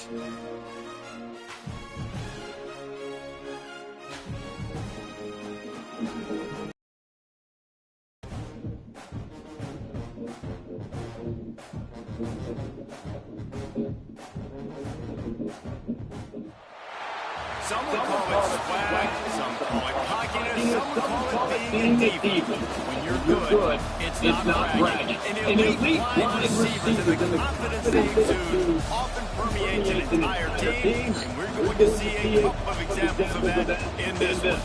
Some would call it swag, some call it cockiness, some would call it being a diva. When you're good, it's not bragging. An elite wide receiver to the confidence they exude often permeates an entire team, and we're going to see a couple of examples of that in this one.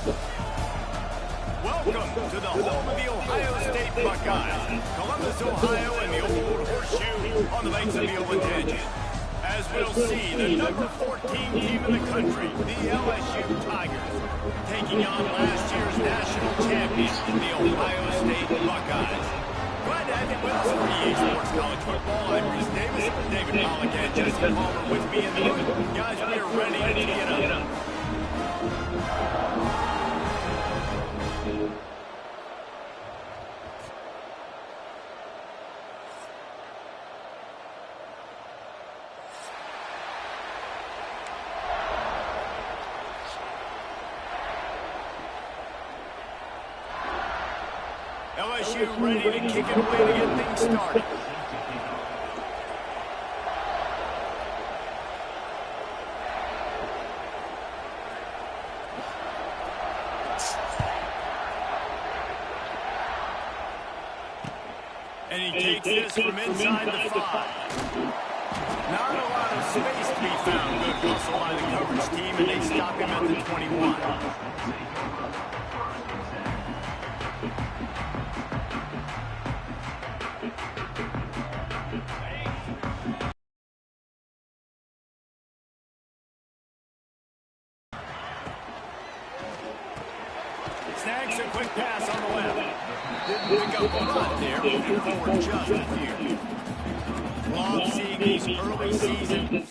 Welcome to the home of the Ohio State Buckeyes, Columbus, Ohio, and the Old Horseshoe on the banks of the Olentangy. As we'll see, the number 14 team in the country, the LSU Tigers, taking on last year's national champion, the Ohio State Buckeyes. Glad to have you with us for EA Sports College Football. I'm Reese Davis, David Pollack, and Jesse Palmer with me in the booth. Guys, we are ready to tee it up. LSU ready to kick it away to get things started. And he takes this from inside the 5. Not a lot of space to be found. Good hustle by the coverage team, and they stop him at the 21. Snags a quick pass on the left. Didn't pick up a lot there, moving forward just a few. Love seeing these early season.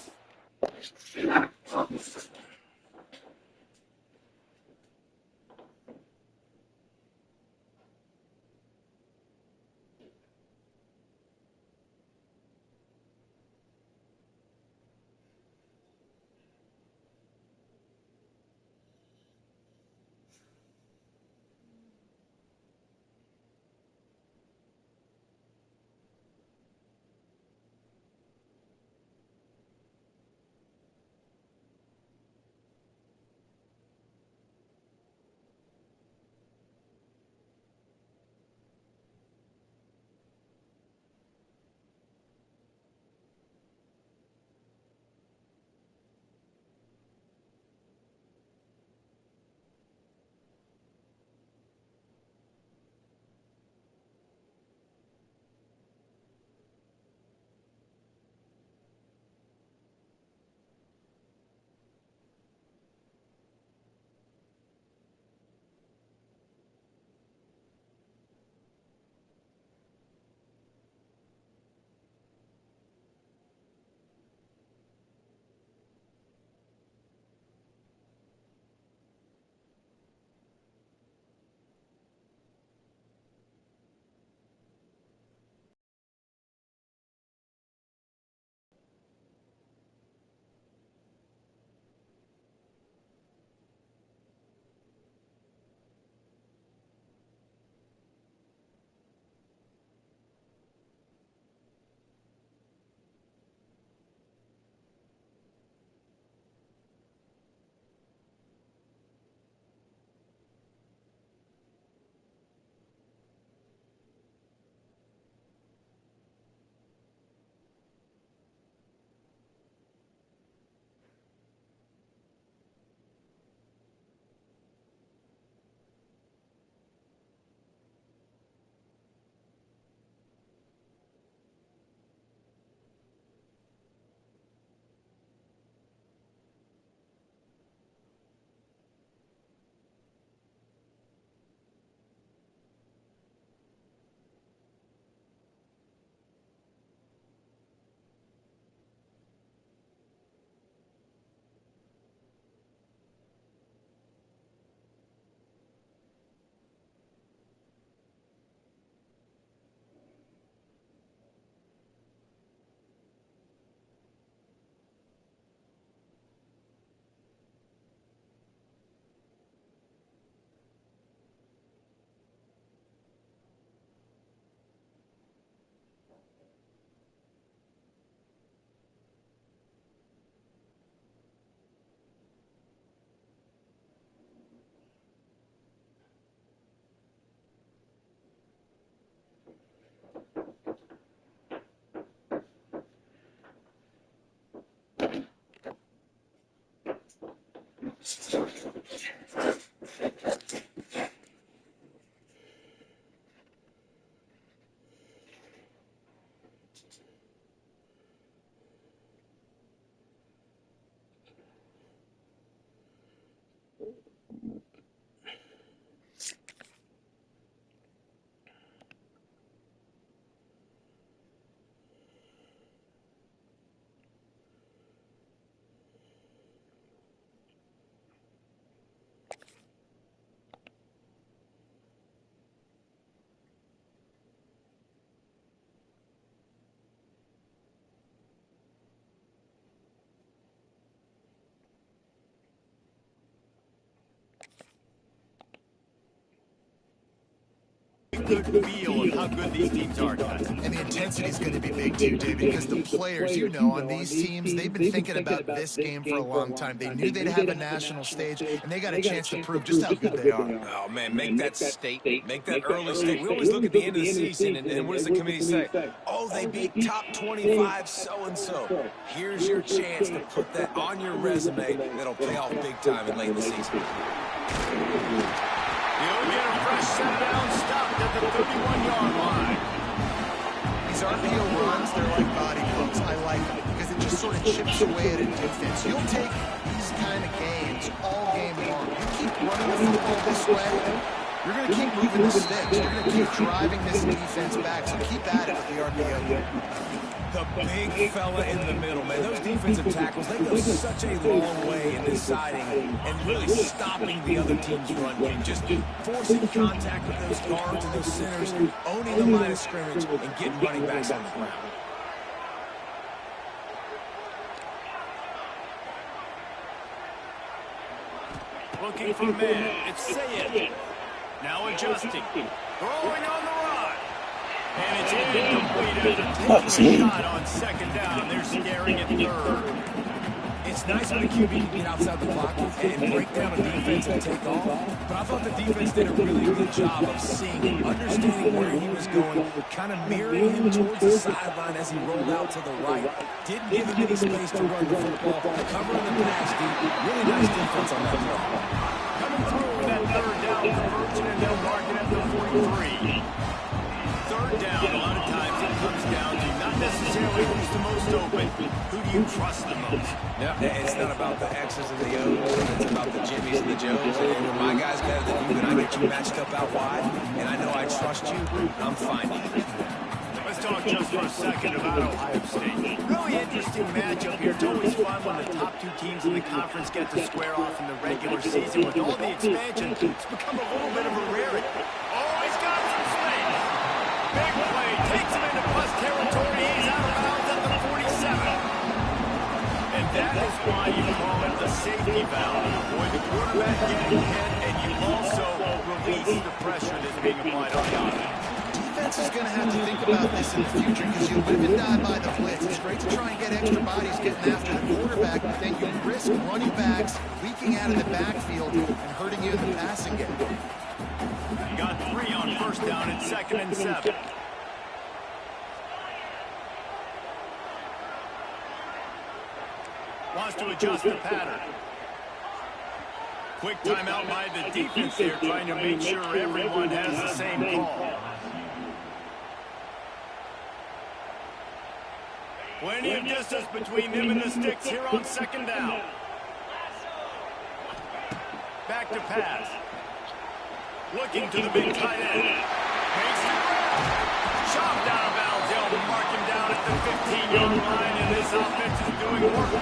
Good feel of how good these teams are, guys. And the intensity is going to be big too, David, because the players, you know, on these teams, they've been thinking about this game for a long time. They knew they'd have a national stage, and they got a chance to prove just how good they are. Oh, man, make that statement. Make that early statement. We always look at the end of the season, and what does the committee say? Oh, they beat top 25 so-and-so. Here's your chance to put that on your resume that'll pay off big time in late in the season. He'll get a fresh set down, stopped at the 31-yard line. These RPO runs, they're like body blows. I like them because it just sort of chips away at a defense. You'll take these kind of games all game long. You keep running the football this way, you're going to keep moving the sticks. You're going to keep driving this defense back, so keep at it with the RPO. The big fella in the middle, man. Those defensive tackles, they go such a long way in this siding and really stopping the other team's run game. Just forcing contact with those guards and those centers, owning the line of scrimmage, and getting running backs on the ground. Looking for man. It's Sayed. Now adjusting. Throwing on the run. And it's incomplete after taking a shot on second down. They're scaring at third. It's nice when a QB can get outside the pocket and break down a defense and take off. But I thought the defense did a really good job of seeing him, understanding where he was going, kind of mirroring him towards the sideline as he rolled out to the right. Didn't give him any space to run the football, covering the pass deep. Really nice defense on that play. Coming through with that third down conversion, and they'll mark it at the 43. Third down, a lot of times it comes down to not necessarily who's the most open. Who do you trust the most? Yeah, it's not about the X's and the O's. It's about the Jimmies and the Joes. And when my guy's better than you, then I get you matched up out wide, and I know I trust you, I'm fine. Let's talk just for a second about Ohio State. Really interesting matchup here. It's always fun when the top two teams in the conference get to square off in the regular season. With all the expansion, it's become a little bit of a rarity. Oh, he's got some space. Big play. Takes him into plus territory. He's out of bounds at the 47. And that is why you call it the safety valve. Avoid the quarterback getting hit, and you also release the pressure that's being applied on the offense. Defense is going to have to think about this in the future because you live and die by the blitz. It's great to try and get extra bodies getting after the quarterback, but then you risk running backs leaking out of the backfield and hurting you in the passing game. You got 3 on first down and 2nd and 7. Wants to adjust the pattern. Quick timeout by the defense here, trying to make sure everyone has the same call. Plenty of distance between them and the sticks here on 2nd down. Back to pass. Looking to the big tight end. Makes the grab. Chopped out of bounds. They'll mark him down at the 15-yard line, and this offense is doing work.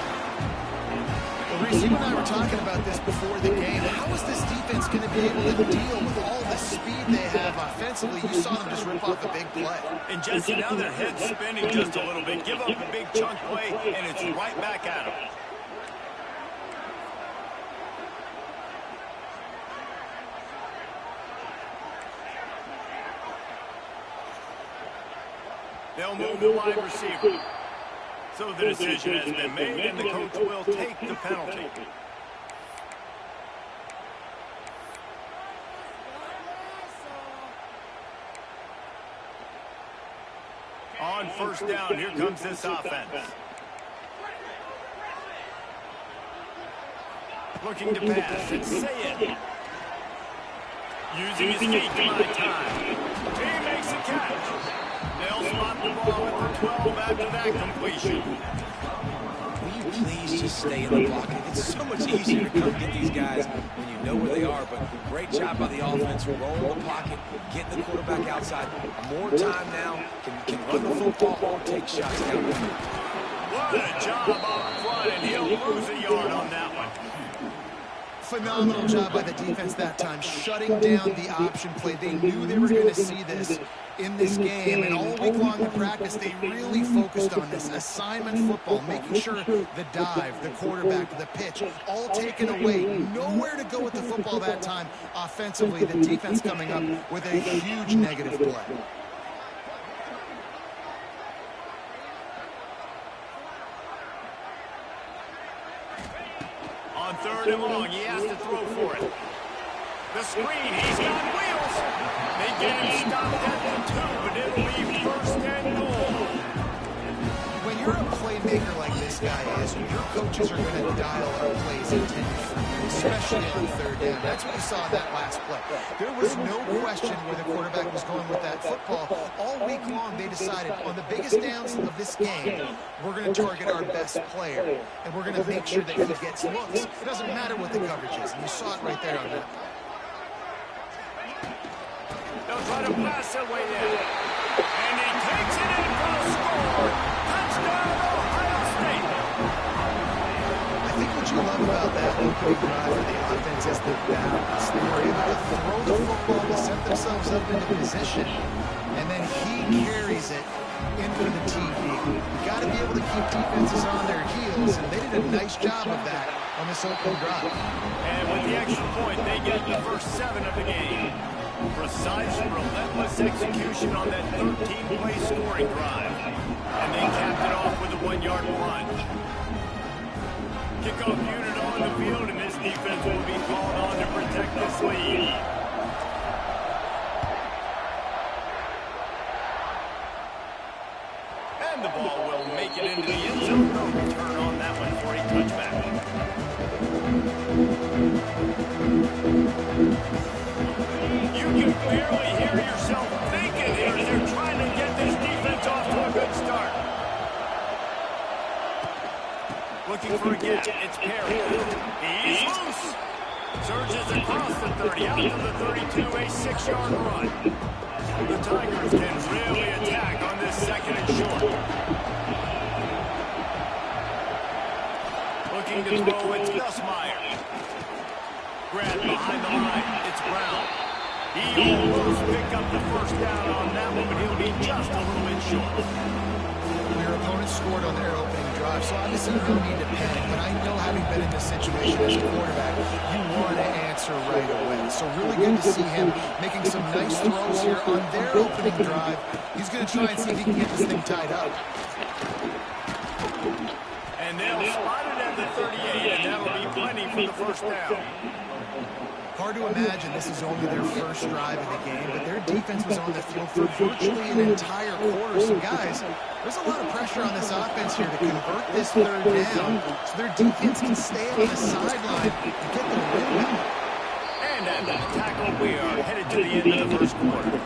Well, Reese, you and I were talking about this before the game. How is this defense going to be able to deal with all the speed they have offensively? You saw them just rip off a big play. And Jesse, now their head's spinning just a little bit. Give up a big chunk play, and it's right back at them. They'll move the wide receiver. So the decision has been made, and the coach will take the penalty. On first down, here comes this offense. Looking to pass. It's Sayed. Using his feet to buy time. He makes a catch. They'll spot the ball at the 12 after that completion. Will you please just stay in the pocket? It's so much easier to come get these guys when you know where they are, but great job by the offense, rolling the pocket, getting the quarterback outside. More time now, can run the football or take shots down the field. What a job up front, and he'll lose a yard on that one. Phenomenal job by the defense that time, shutting down the option play. They knew they were going to see this in this game, and all week long in practice, they really focused on this assignment football, making sure the dive, the quarterback, the pitch, all taken away. Nowhere to go with the football that time offensively. The defense coming up with a huge negative play. On 3rd and long, he has to throw for it. The screen, he's got wheels. They get him stopped at the 2, but it'll be 1st and goal. When you're a playmaker like this guy is, your coaches are going to dial up plays intended for you, especially on 3rd down. That's what you saw in that last play. There was no question where the quarterback was going with that football. All week long, they decided on the biggest downs of this game, we're going to target our best player, and we're going to make sure that he gets looks. It doesn't matter what the coverage is, and you saw it right there on that. They'll try to pass their way in. And he takes it in for a score. Touchdown, Ohio State. I think what you love about that opening drive for the offense is the balance. They were able to throw the football to set themselves up into position, and then he carries it in for the TD. You got to be able to keep defenses on their heels, and they did a nice job of that on this opening drive. And with the extra point, they get the first 7 of the game. Precise, relentless execution on that 13-play scoring drive. And they capped it off with a 1-yard plunge. Kickoff unit on the field, and this defense will be called on to protect this lead. And the ball will make it into the end zone. No return on that one for a touchback. You can barely hear yourself thinking here as they're trying to get this defense off to a good start. Looking for a gap. It's Perry. He's loose. Surges across the 30, out to the 32, a 6-yard run. The Tigers can really attack on this 2nd and short. Looking to throw, it's Nussmeier. Grabbed behind the line, it's Brown. He almost picked up the first down on that one, but he'll be just a little bit short. Your opponent scored on their opening drive, so obviously you don't need to panic, but I know having been in this situation as a quarterback, you want to answer right away. So really good to see him making some nice throws here on their opening drive. He's going to try and see if he can get this thing tied up. And they'll spot it at the 38, and that'll be plenty for the first down. Hard to imagine this is only their first drive of the game, but their defense was on the field for virtually an entire quarter. So, guys, there's a lot of pressure on this offense here to convert this 3rd down so their defense can stay on the sideline and get the win back. And after the tackle, we are headed to the end of the first quarter.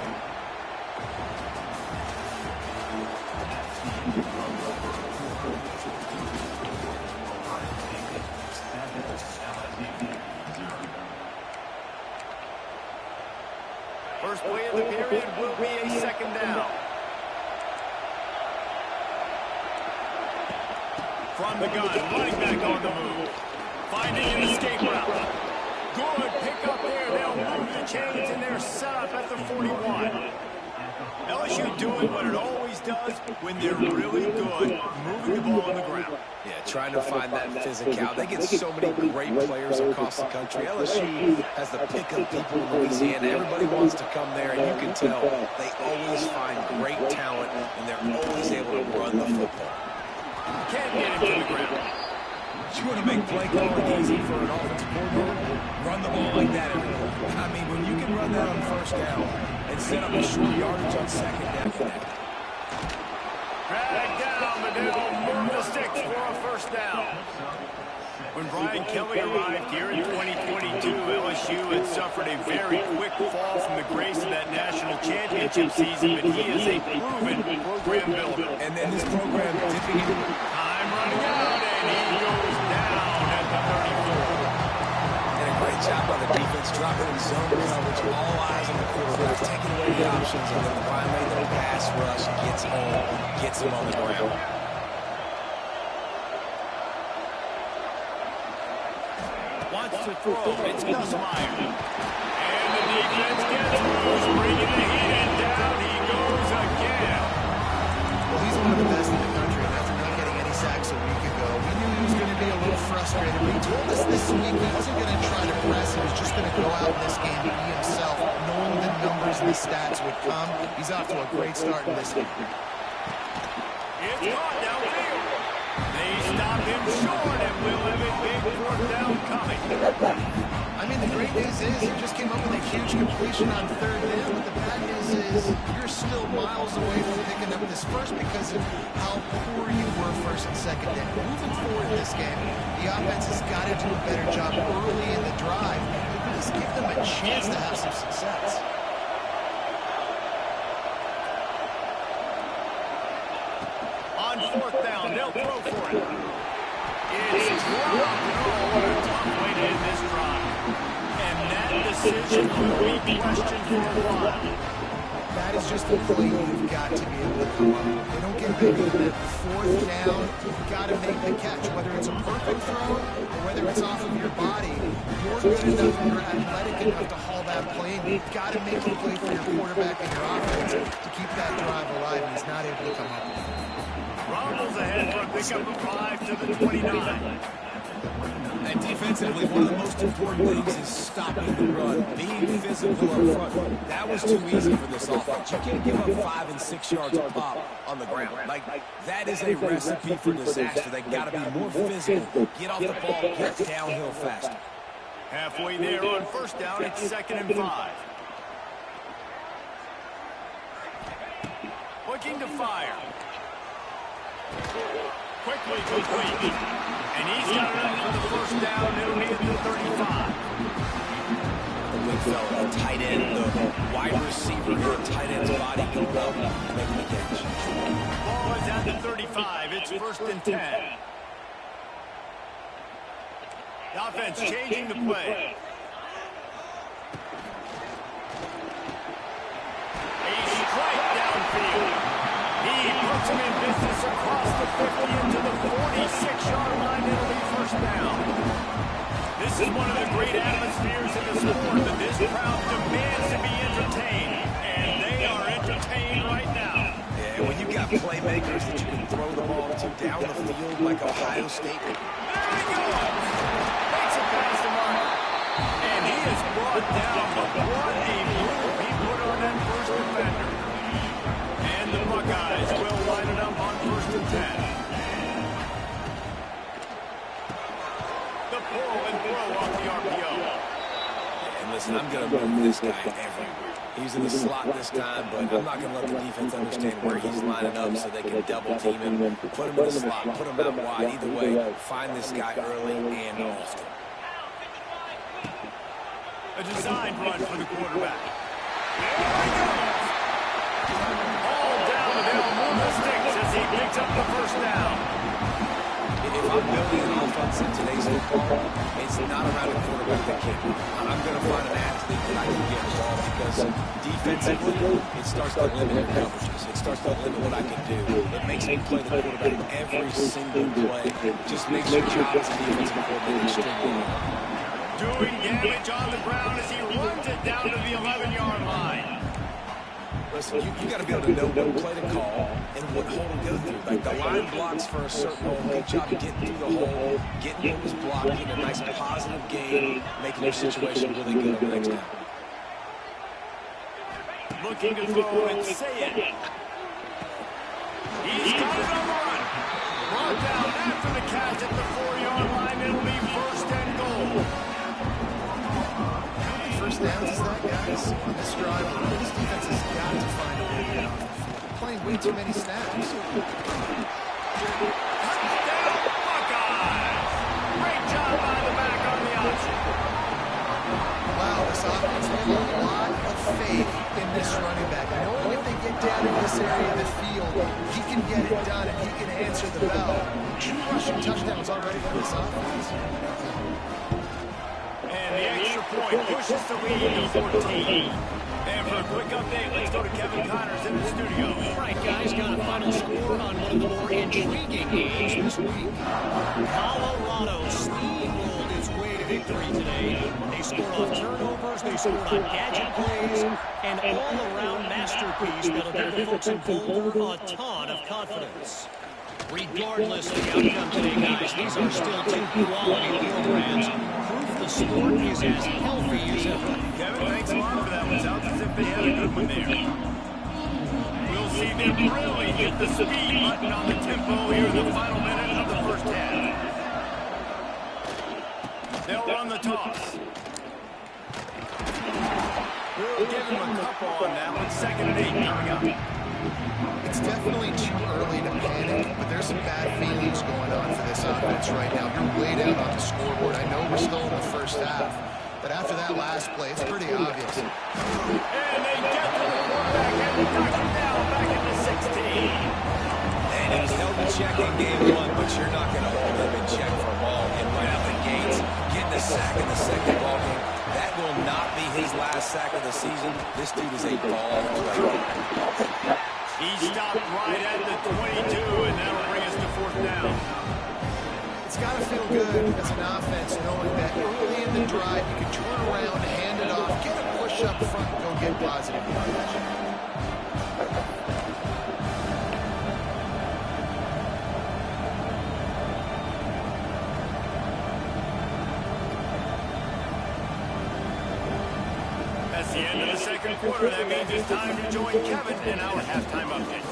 First play of the period will be a 2nd down. From the gun, running back on the move. Finding an escape route. Good pick up there. They'll move the chains, and they're set up at the 41. LSU doing what it always does when they're really good, moving the ball on the ground. Yeah, trying to find that physicality. They get so many great players across the country. LSU has the pick-up people in Louisiana. Everybody wants to come there, and you can tell they always find great talent, and they're always able to run the football. Can't get him to the ground. You want to make play calling easy for an offensive coordinator? Run the ball like that every play. I mean, when you can run that on 1st down and set up a short yardage on 2nd down. Drag down, but they'll move the sticks for a 1st down. When Brian Kelly arrived here in 2022, LSU had suffered a very quick fall from the grace of that national championship season, but he is a proven program builder. And then this program dipping into time running out, and he goes down at the 34. And a great job by the defense, dropping in zone coverage, all eyes on the quarterback, taking away the options, and then finally the pass rush gets home, gets him on the ground. Wants to throw. It's Nussmeier. And the defense gets loose, bringing the heat, and down he goes again. Well, he's one of the best in the country, and after not getting any sacks a week ago, we knew he was going to be a little frustrated. But he told us this week he wasn't going to try to press. He was just going to go out in this game and be himself, knowing the numbers and the stats would come. He's off to a great start in this game. It's caught downfield. They stop him short, and we'll have a big fourth down coming. I mean, the great news is he just came up with a huge completion on third down, but the bad news is you're still miles away from picking up this first because of how poor you were first and second down. Moving forward in this game, the offense has got to do a better job early in the drive. At least give them a chance to have some success. On fourth down, they'll throw for it. It's dropped. Oh, what a tough way to end this drive. And that decision will be questioned for a while. That is just a play you've got to be able to come up with. They don't get bigger than that. Fourth down, you've got to make the catch. Whether it's a perfect throw or whether it's off of your body, you're good enough, you're athletic enough to haul that play, and you've got to make a play for your quarterback and your offense to keep that drive alive, and he's not able to come up with it. Rumbles ahead for a pickup of 5 to the 29. And defensively, one of the most important things is stopping the run, being physical up front. That was too easy for this offense. You can't give up 5 and 6 yards a pop on the ground. Like, that is a recipe for disaster. They got to be more physical, get off the ball, get downhill faster. Halfway there on first down, it's 2nd and 5. Looking to fire. Quickly complete. And he's got enough for the first down. It'll be at the 35. The big fella, the tight end, the wide receiver, the tight end's body going up, making the catch. Ball is at the 35. It's 1st and 10. The offense changing the play. A strike downfield. He puts him in business across the 50 into the 46-yard line. It'll be first down. This is one of the great atmospheres in the sport, but this crowd demands to be entertained, and they are entertained right now. Yeah, when you've got playmakers that you can throw the ball to down the field like Ohio State. There he goes. Makes it past the mark. And he is brought down, but what a move he put on that first defender. And the Buckeyes will line it up on 1st and 10. The pull and throw off the RPO. And listen, I'm going to move this guy everywhere. He's in the slot this time, but I'm not going to let the defense understand where he's lining up so they can double team him, put him in the slot, put him out wide. Either way, find this guy early and often. A designed run for the quarterback. There he goes. All down, and they'll move the sticks as he picks up the first down. If I'm building an offense in today's football, it's not around a quarterback that can. I'm going to find an athlete that I can get involved because defensively, it starts to limit your coverages. It starts to limit what I can do. It makes me play the quarterback every single play. Just makes your job as a defensive coordinator extremely hard. Doing damage on the ground as he runs it down to the 11-yard line. Listen, you got to be able to know what play to call and what hole to go through. Like the line blocks for a certain hole. Good job getting through the hole, getting what was blocked, getting a nice positive gain, making your situation really good on the next down. Looking to throw and say it. He's got it on the run. Brought down after the catch at the 4-yard line. It'll be 1st and goal. First downs is that, guys. On this drive, this defense has got to find a way to get off the field. Playing way too many snaps. Touchdown, Buckeyes! Great get down in this area of the field, he can get it done and he can answer the bell. 2 rushing touchdowns already for this offense. And the extra point pushes the lead to 14. And for a quick update, let's go to Kevin Connors in the studio. All right, guys, got a final score on one of the more intriguing games this week. Colorado steamrolled its way to victory today. They scored off turnovers, they scored on gadget plays, and all-around masterpiece that'll give the folks in Boulder a ton of confidence. Regardless of the outcome today, guys, these are still 2 quality field brands. Proof the sport is as healthy as ever. Kevin, thanks a lot for that one. Sounds as if they had a good one there. We'll see them really hit the speed button on the tempo here in the final minute of the first half. They'll run the toss. We'll give him a couple on that one. 2nd and 8 coming up. It's definitely too early to panic, but there's some bad feelings going on for this offense right now. You're way down on the scoreboard. I know we're still in the first half, but after that last play, it's pretty obvious. And they get to the quarterback and knock him down back at the 16. And he was held in check in game 1, but you're not going to hold him in check for long. And right out the gates, getting a sack in the second ball game, that will not be his last sack of the season. This dude is a ball player. He stopped right at the 22, and that'll bring us to 4th down. It's got to feel good as an offense knowing that early in the drive you can turn around, hand it off, get a push up front, and go get positive yardage. That's the end of the second quarter. That means it's time to join Kevin in our halftime update.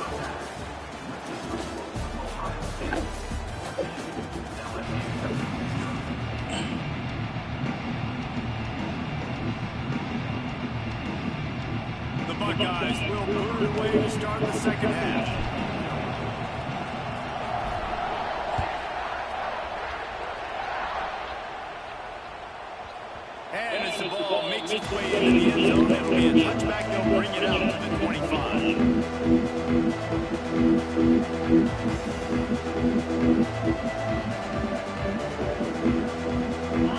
The Buckeyes will put it away to start the second half. And as the ball makes its way into the end zone, it'll be a touchback. They'll bring it out to the 25.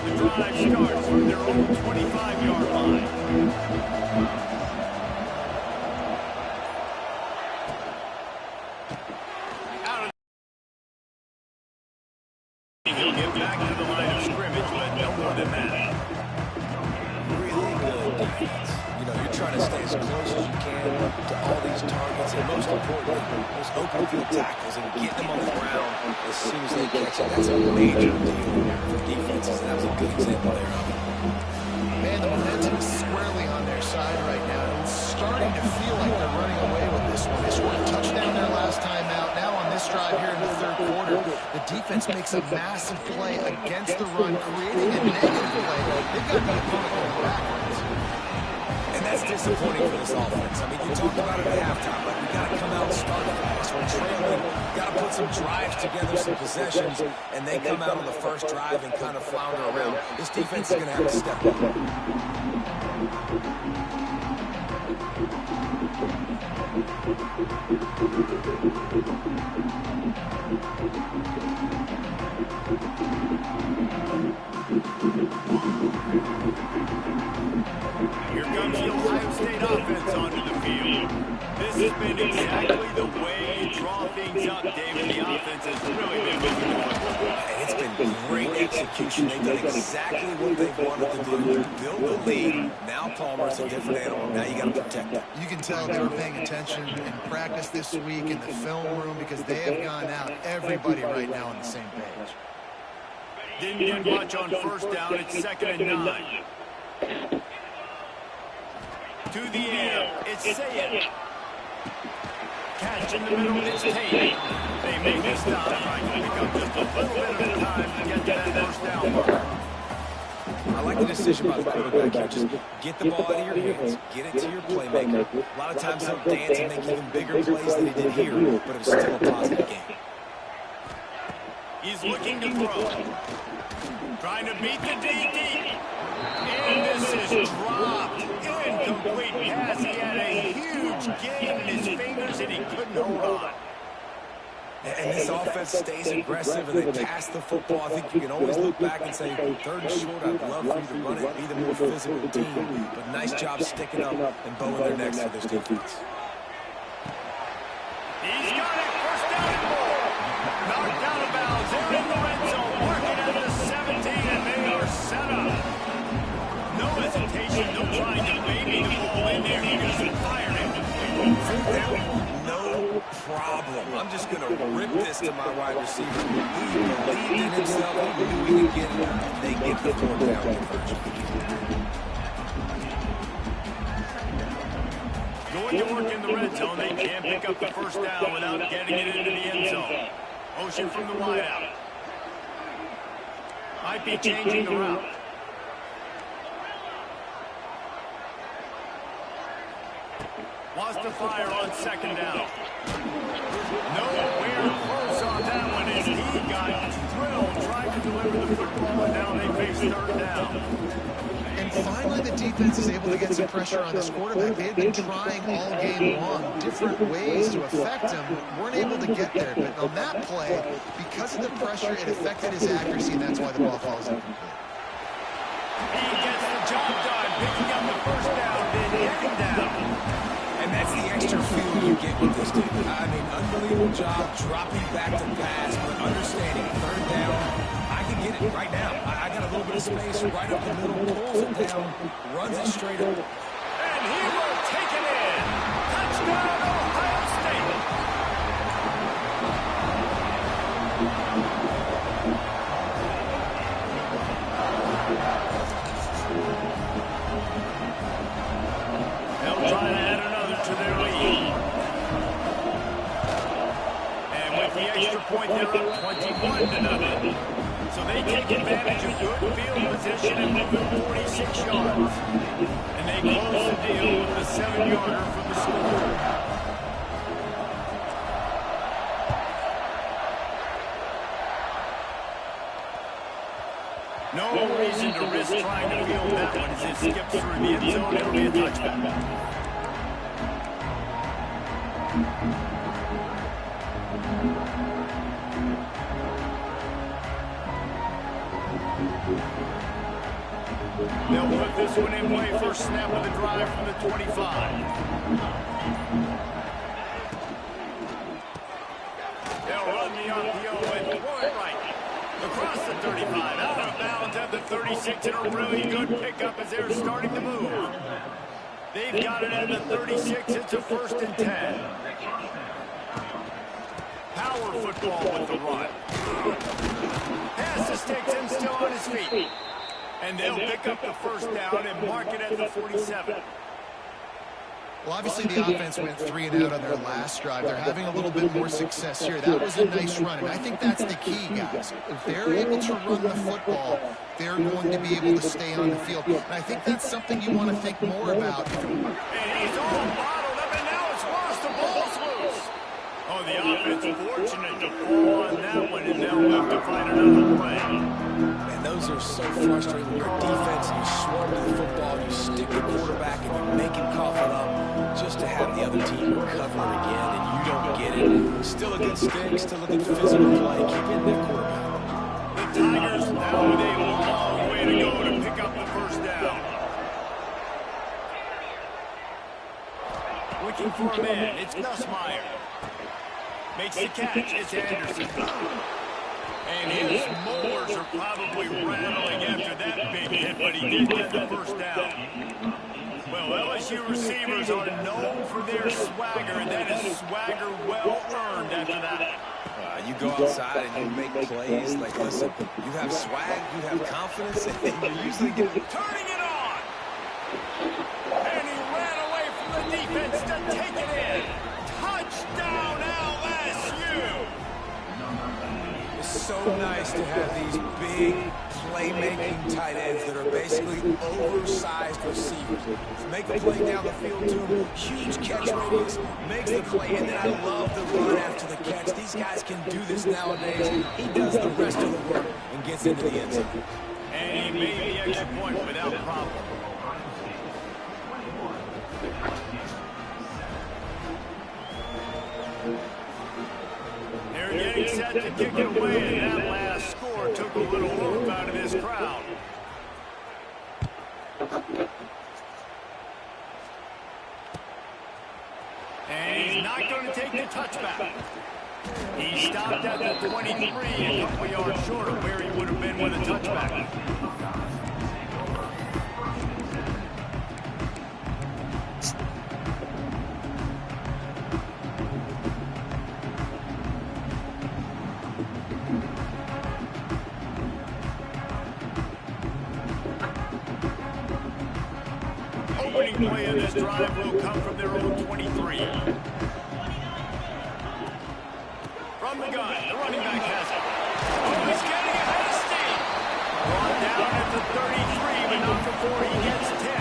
The drive starts from their own 25-yard line. Out of he'll get back to the line of scrimmage, but no more than that. Really good defense. You know, you're trying to stay as close as you can to all these targets, and most importantly, those open field tackles and getting them on the ground as soon as they catch it. That's a major deal for defenses, and that was a good example there of it. Man, the momentum is squarely on their side right now. It's starting to feel like they're running away with this one. They scored a touchdown their last time out. Now on this drive here in the 3rd quarter, the defense makes a massive play against the run, creating a negative play. They've got the opponent going backwards. And that's disappointing for this offense. I mean, you talked about it at halftime, like we got to come out and start fast. We're trailing, got to put some drives together, some possessions, and they come out on the first drive and kind of flounder around. This defense is going to have to step up. Here comes the Ohio State offense onto the field. This has been exactly the way to draw things up, David. The offense has really been moving the football. And it's been great execution. They've done exactly what they've wanted to do. Build the lead. Now Palmer's a different animal. Now you got to protect it. You can tell they were paying attention in practice this week in the film room because they have gone out. Everybody right now on the same page. Didn't get much on first down. It's 2nd and 9. To the air, it's Sayed. Catch in the middle, it's Tate. They make the stop, trying to pick up just a little bit of time to get to that first down mark. I like the decision by the quarterback here. Just get the ball out of your hands, get it to your playmaker. A lot of times he'll dance and make even bigger plays than he did here, but it was still a positive game. He's looking to throw. Trying to beat the DD. And this is dropped. Incomplete pass. He had a huge gain in his fingers, and he couldn't hold on. And this offense stays aggressive, and they pass the football. I think you can always look back and say, third and short, I'd love for you to run it, be the more physical team. But nice job sticking up and bowing their necks for this defense. He's got it. First down and more. Knocked out of bounds. They're in the red zone. Marking at the 17, and they are set up. No hesitation. No trying to baby the ball in there. He just fired it. No problem. I'm just going to rip this to my wide receiver. He believed in himself. He knew he could get it. And they get the fourth down conversion. Going to work in the red zone. They can't pick up the first down without getting it into the end zone. Motion from the wideout. Might be changing the route. Wants to fire on second down. Nowhere close on that one as he got drilled trying to deliver the football, and now they face third down. And finally the defense is able to get some pressure on this quarterback. They had been trying all game long, different ways to affect him, weren't able to get there. But on that play, because of the pressure, it affected his accuracy, and that's why the ball falls incomplete. He gets the job done, picking up the first down, then getting down. And that's the extra feel you get with this team. I mean, unbelievable job dropping back to pass, but understanding third down, I can get it right now. I got a little bit of space right up the middle, pulls it down, runs it straight up. And he will take it in. Touchdown, Ohio State. They'll try to add another to their lead. And with the extra point, they're up 21-0. So they take advantage of good field position and move it 46 yards. And they close the deal with a 7-yarder for the score. No reason to risk trying to field that one as it skips through the end zone. It'll be a touchback. They'll put this one in play. First snap of the drive from the 25. They'll run the RPO and throw it right. Across the 35, out of bounds at the 36, and a really good pickup as they're starting to move. They've got it at the 36. It's a 1st and 10. Power football with the run. Passes takes him still on his feet. And they'll pick up the first down and mark it at the 47. Well, obviously the offense went 3 and out on their last drive. They're having a little bit more success here. That was a nice run, and I think that's the key, guys. If they're able to run the football, they're going to be able to stay on the field. And I think that's something you want to think more about. And he's all bottled up, and now it's lost. The ball's loose. Oh, the offense fortunate to fall on that one, and they'll have to find another play. Man, those are so frustrating when you're defense and you swarm to the football, you stick the quarterback, and you make him cough it up just to have the other team recover it again, and you don't get it. Still a good stick, still a good physical play. Keep in that quarterback. The Tigers now with a long way to go to pick up the first down. Looking for a man. It's Nussmeier. Makes the catch. It's Anderson. And his molars are probably rattling after that big hit, but he did get the first down. Well, LSU receivers are known for their swagger, and that is swagger well earned after that. You go outside and you make plays. Like, listen, you have swag, you have confidence, and you usually get turning it on. And he ran away from the defense to take it in. Touchdown, LSU. It's so nice to have these big playmaking tight ends that are basically oversized receivers. Make a play down the field to him, huge catch radius, makes the play, and then I love the run after the catch. These guys can do this nowadays. He does the rest of the work and gets into the end zone. And he made the extra point without problem. They're getting set to kick it away, and that last score took a little oomph out of this crowd. And he's not going to take the touchback. He stopped at the 23, a couple yards short of where he would have been with a touchback. Opening play of this drive will come from their own 23. From the gun, the running back has it. Oh, he's getting ahead of steam. Brought down at the 33, but not before he gets 10.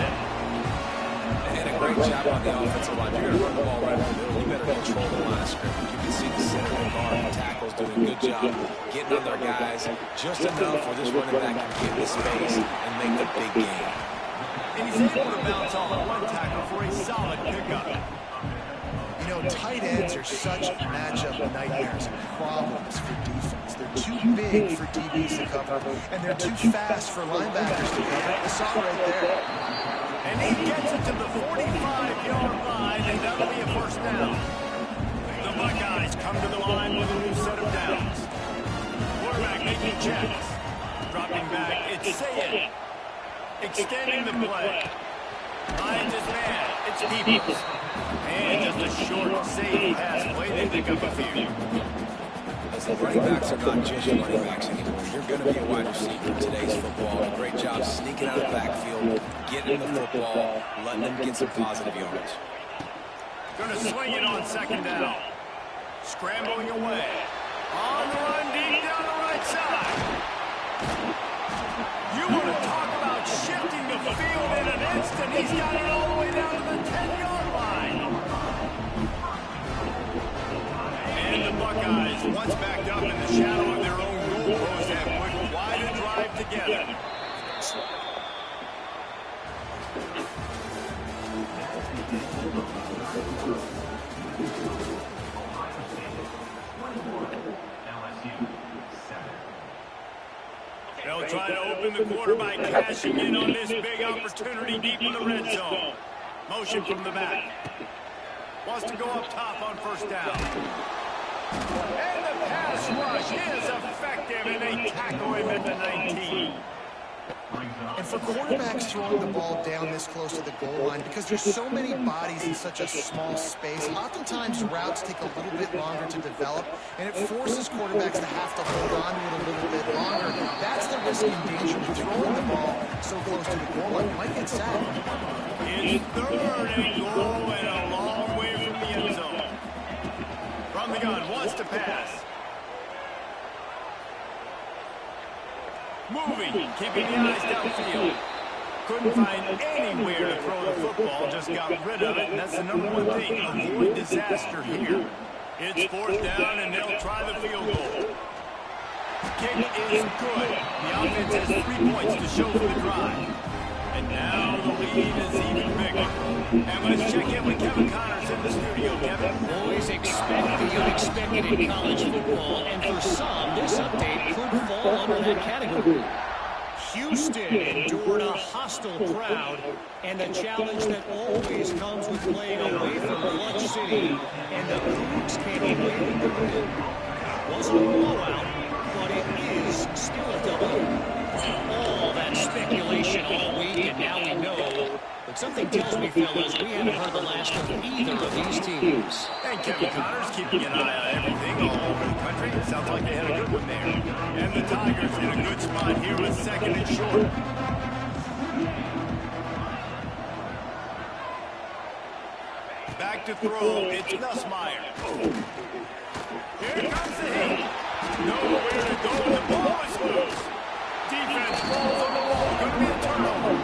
And a great job on the offensive line. You're going to run the ball right in the middle. You better control the line of scrimmage. You can see the center and guard and tackles doing a good job getting on their guys just enough where this running back can get the space and make the big game. And he's able to bounce off one tackle for a solid pickup. You know, tight ends are such matchup nightmares and problems for defense. They're too big for DBs to cover, and they're too fast for linebackers to cover. You saw it right there. And he gets it to the 45-yard line, and that'll be a first down. The Buckeyes come to the line with a new set of downs. Quarterback making checks. Dropping back, it's Sayed. Extending the play. Finds his man. It's Peoples. And just a short, safe pass play. They pick up a few. Running backs are not just running backs anymore. You're going to be a wide receiver in today's football. Great job sneaking out of the backfield, getting the football, letting them get some positive yards. Going to swing it on second down. Scrambling away. On the run deep down the right side. You want to talk about shifting the field in an instant. He's got it all the way down to the 10-yard line. And the Buckeyes, once backed up in the shadow of their own goal post, have put quite a drive together. They'll try to open the quarter by cashing in on this big opportunity deep in the red zone. Motion from the back. Wants to go up top on first down. And the pass rush is effective, and they tackle him at the 19. And for quarterbacks throwing the ball down this close to the goal line, because there's so many bodies in such a small space, oftentimes routes take a little bit longer to develop, and it forces quarterbacks to have to hold on to it a little bit longer. That's the risk and danger of throwing the ball so close to the goal line. Might get sacked. It's third and goal and a long way from the end zone. From the gun, wants to pass. Moving, keeping the eyes downfield. Couldn't find anywhere to throw the football, just got rid of it, and that's the number one thing. Avoid disaster here. It's fourth down, and they'll try the field goal. Kick is good. The offense has 3 points to show for the drive. And now the lead is even bigger. And let's check in with Kevin Connors in the studio. Kevin? Always expect the unexpected in college football, and for some, this update could fall under that category. Houston endured a hostile crowd and a challenge that always comes with playing away from Clutch City, and the Cougs came away with the win. Wasn't a blowout, but it is still a W. All that speculation all week, and now we know. But something tells me, fellas, we haven't heard the last of either of these teams. And Kevin Connors keeping an eye on everything all over the country. It sounds like they had a good one there. And the Tigers in a good spot here with second and short. Back to throw. It's Nussmeier. Here comes the heat. Nowhere to go, and the ball is loose. Defense falls on the ball. Going to be a turnover.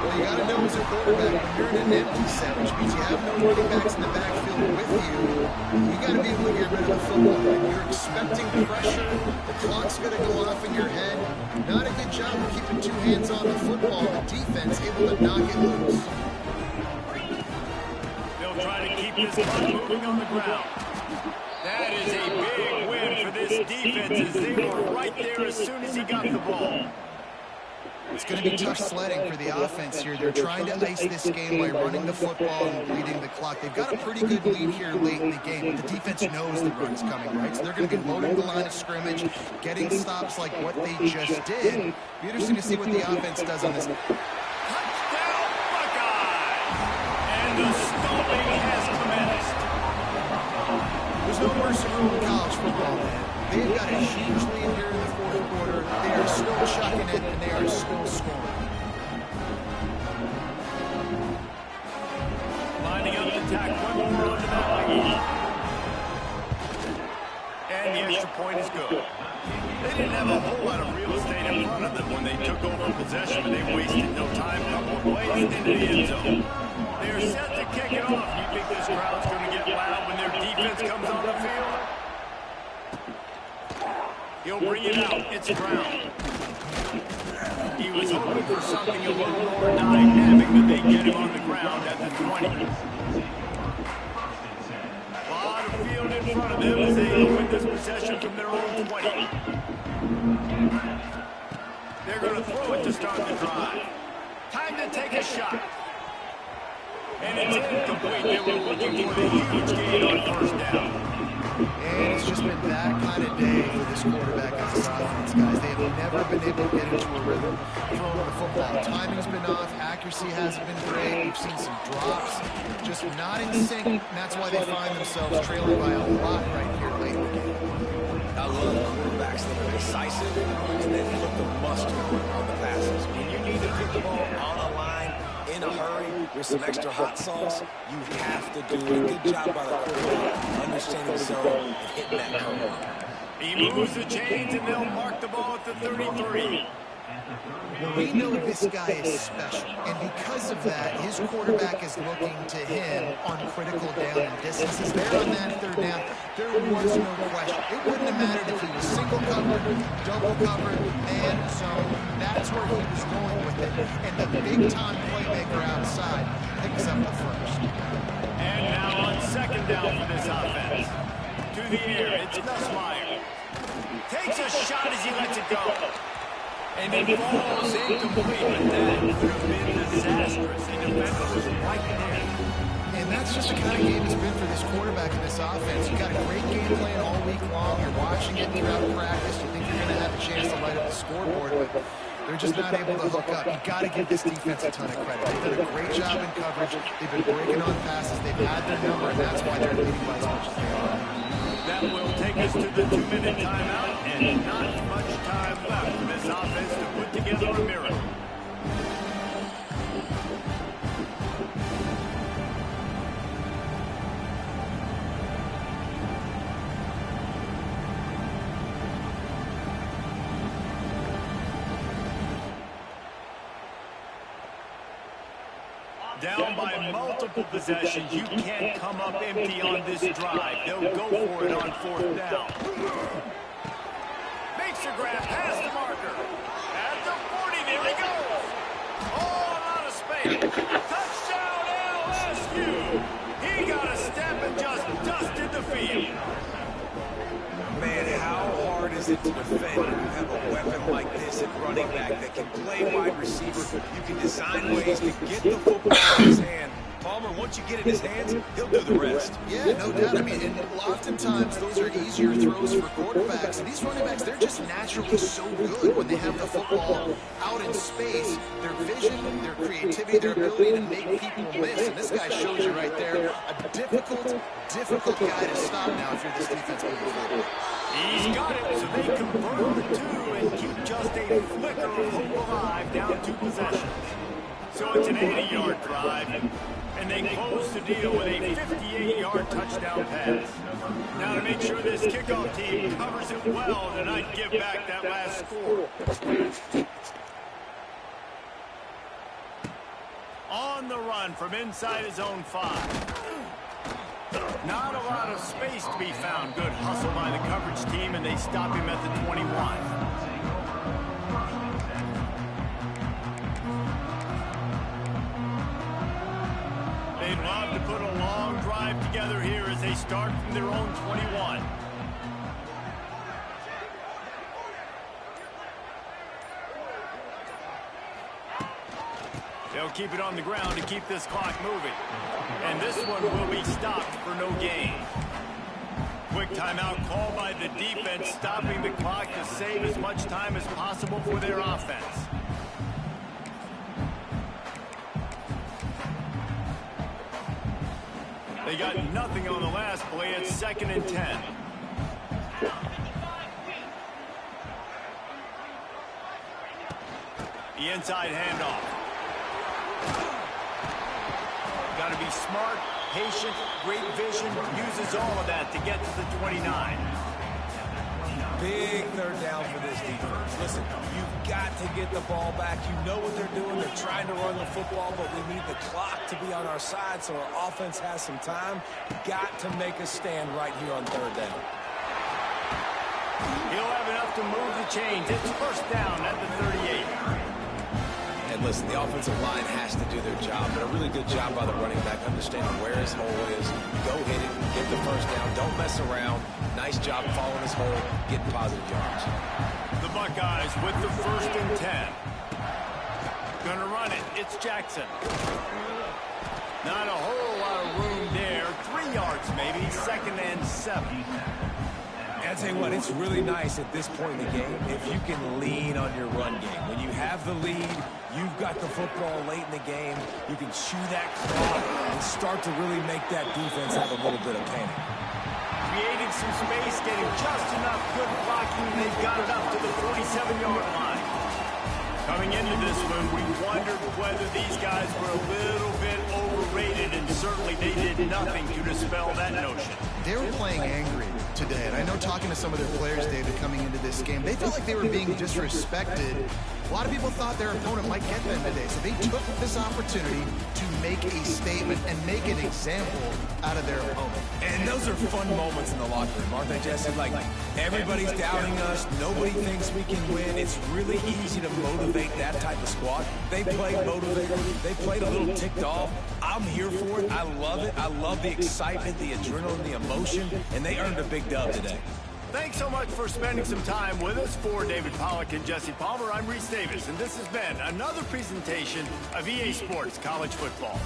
Well, you got to know as a quarterback, when you're in an empty set, which means you have no running backs in the backfield with you got to be able to get rid of the football. And you're expecting pressure. The clock's going to go off in your head. Not a good job of keeping two hands on the football, defense able to knock it loose. They'll try to keep this clock moving on the ground. That is a big win for this defense as they were right there as soon as he got the ball. It's going to be tough sledding for the offense here. They're trying to ice this game by running the football and bleeding the clock. They've got a pretty good lead here late in the game, but the defense knows the run's coming, right? So they're going to be loading the line of scrimmage, getting stops like what they just did. Be interesting to see what the offense does on this. Touchdown, Buckeye! And the stomping has commenced. There's no mercy rule in college football, man. They've got a huge lead here in the fourth quarter. They are still chucking it, and they are still scoring. Lining up to tack one more onto that leg. And the extra point is good. They didn't have a whole lot of real estate in front of them when they took over possession, but they wasted no time. Couple of plays into the end zone. They are set to kick it off. You think this crowd's going to get loud when their defense comes on the field? He'll bring it out. It's Brown. He was hoping for something a little more dynamic, but they get him on the ground at the 20. A lot of field in front of them as they win this possession from their own 20. They're going to throw it to start the drive. Time to take a shot. And it's incomplete. They were looking for the huge gain on first down. And it's just been that kind of day for this quarterback and this offense, guys. They have never been able to get into a rhythm throwing the football. Timing's been off. Accuracy hasn't been great. We've seen some drops. Just not in sync. And that's why they find themselves trailing by a lot right here late in the game. I love quarterbacks that are decisive and then put the mustard on the passes. When you need to put the ball on a line in a hurry with some extra hot sauce, you have to do a good job by the quarterback understanding the zone and hitting that cone. He moves the chains and they'll mark the ball at the 33. We know this guy is special, and because of that, his quarterback is looking to him on critical down and distances. There on that third down, there was no question. It wouldn't have mattered if he was single covered, double covered, man zone. That's where he was going with it. And the big-time playmaker outside picks up the first. And now on second down for this offense. To the air, it's Nussmeier. Takes a shot as he lets it go. And it falls incomplete, but that could have been disastrous. The defender was right there. And that's just the kind of game it's been for this quarterback and this offense. You've got a great game plan all week long. You're watching it throughout practice. You think you're going to have a chance to light up the scoreboard, but they're just not able to hook up. You've got to give this defense a ton of credit. They've done a great job in coverage. They've been breaking on passes. They've had their number, and that's why they're leading by as much as they are. That will take us to the 2-minute timeout, and not much time left for this offense to put together a miracle. Down by multiple possessions, you can't come up empty on this drive. They'll go for it on fourth down. Makes a grab past the marker. At the 40, there he goes. All out of space. Touchdown LSU. He got a step and just dusted the field. Man, how hard is it to defend when you have a weapon like this at running back that can play wide receiver? You can design ways to get the football in his hand. Palmer, once you get it in his hands, he'll do the rest. Yeah, no doubt. I mean, and oftentimes those are easier throws for quarterbacks. And these running backs, they're just naturally so good when they have the football out in space. Their vision, their creativity, their ability to make people miss. And this guy shows you right there a difficult guy to stop now if you're this defense moving forward. He's got it, so they convert the two and keep just a flicker of hope alive down 2 possessions. So it's an 80-yard drive, and they close the deal with a 58-yard touchdown pass. Now to make sure this kickoff team covers it well to not give back that last score. On the run from inside his own 5. Not a lot of space to be found. Good hustle by the coverage team, and they stop him at the 21. put a long drive together here as they start from their own 21. They'll keep it on the ground to keep this clock moving. And this one will be stopped for no gain. Quick timeout called by the defense, stopping the clock to save as much time as possible for their offense. They got nothing on the last play. It's 2nd and 10. The inside handoff. Got to be smart, patient, great vision, uses all of that to get to the 29. Big third down for this defense. Listen, you've got to get the ball back. You know what they're doing. They're trying to run the football, but we need the clock to be on our side so our offense has some time. Got to make a stand right here on third down. He'll have enough to move the chains. It's first down at the 38. And listen, the offensive line has to do their job, but a really good job by the running back, understanding where his hole is. Go hit it, get the first down, don't mess around. Nice job following his hole, getting positive yards. The Buckeyes with the 1st and 10. Gonna run it. It's Jackson. Not a whole lot of room there. 3 yards maybe. 2nd and 7. I'll tell you what, it's really nice at this point in the game if you can lean on your run game. When you have the lead, you've got the football late in the game, you can chew that clock and start to really make that defense have a little bit of panic. Creating some space, getting just enough good blocking, and they've got it up to the 47-yard line. Coming into this one, we wondered whether these guys were a little bit overrated, and certainly they did nothing to dispel that notion. They were playing angry today, and I know talking to some of their players, David, coming into this game, they felt like they were being disrespected. A lot of people thought their opponent might get them today, so they took this opportunity to make a statement and make an example out of their opponent. And those are fun moments in the locker room, aren't they, Jesse? Like everybody's doubting us. Nobody thinks we can win. It's really easy to motivate that type of squad. They played motivated. They played a little ticked off. I'm here for it. I love it. I love the excitement, the adrenaline, the emotion, and they earned a big dub today. Thanks so much for spending some time with us. For David Pollack and Jesse Palmer, I'm Reese Davis, and this has been another presentation of EA Sports College Football.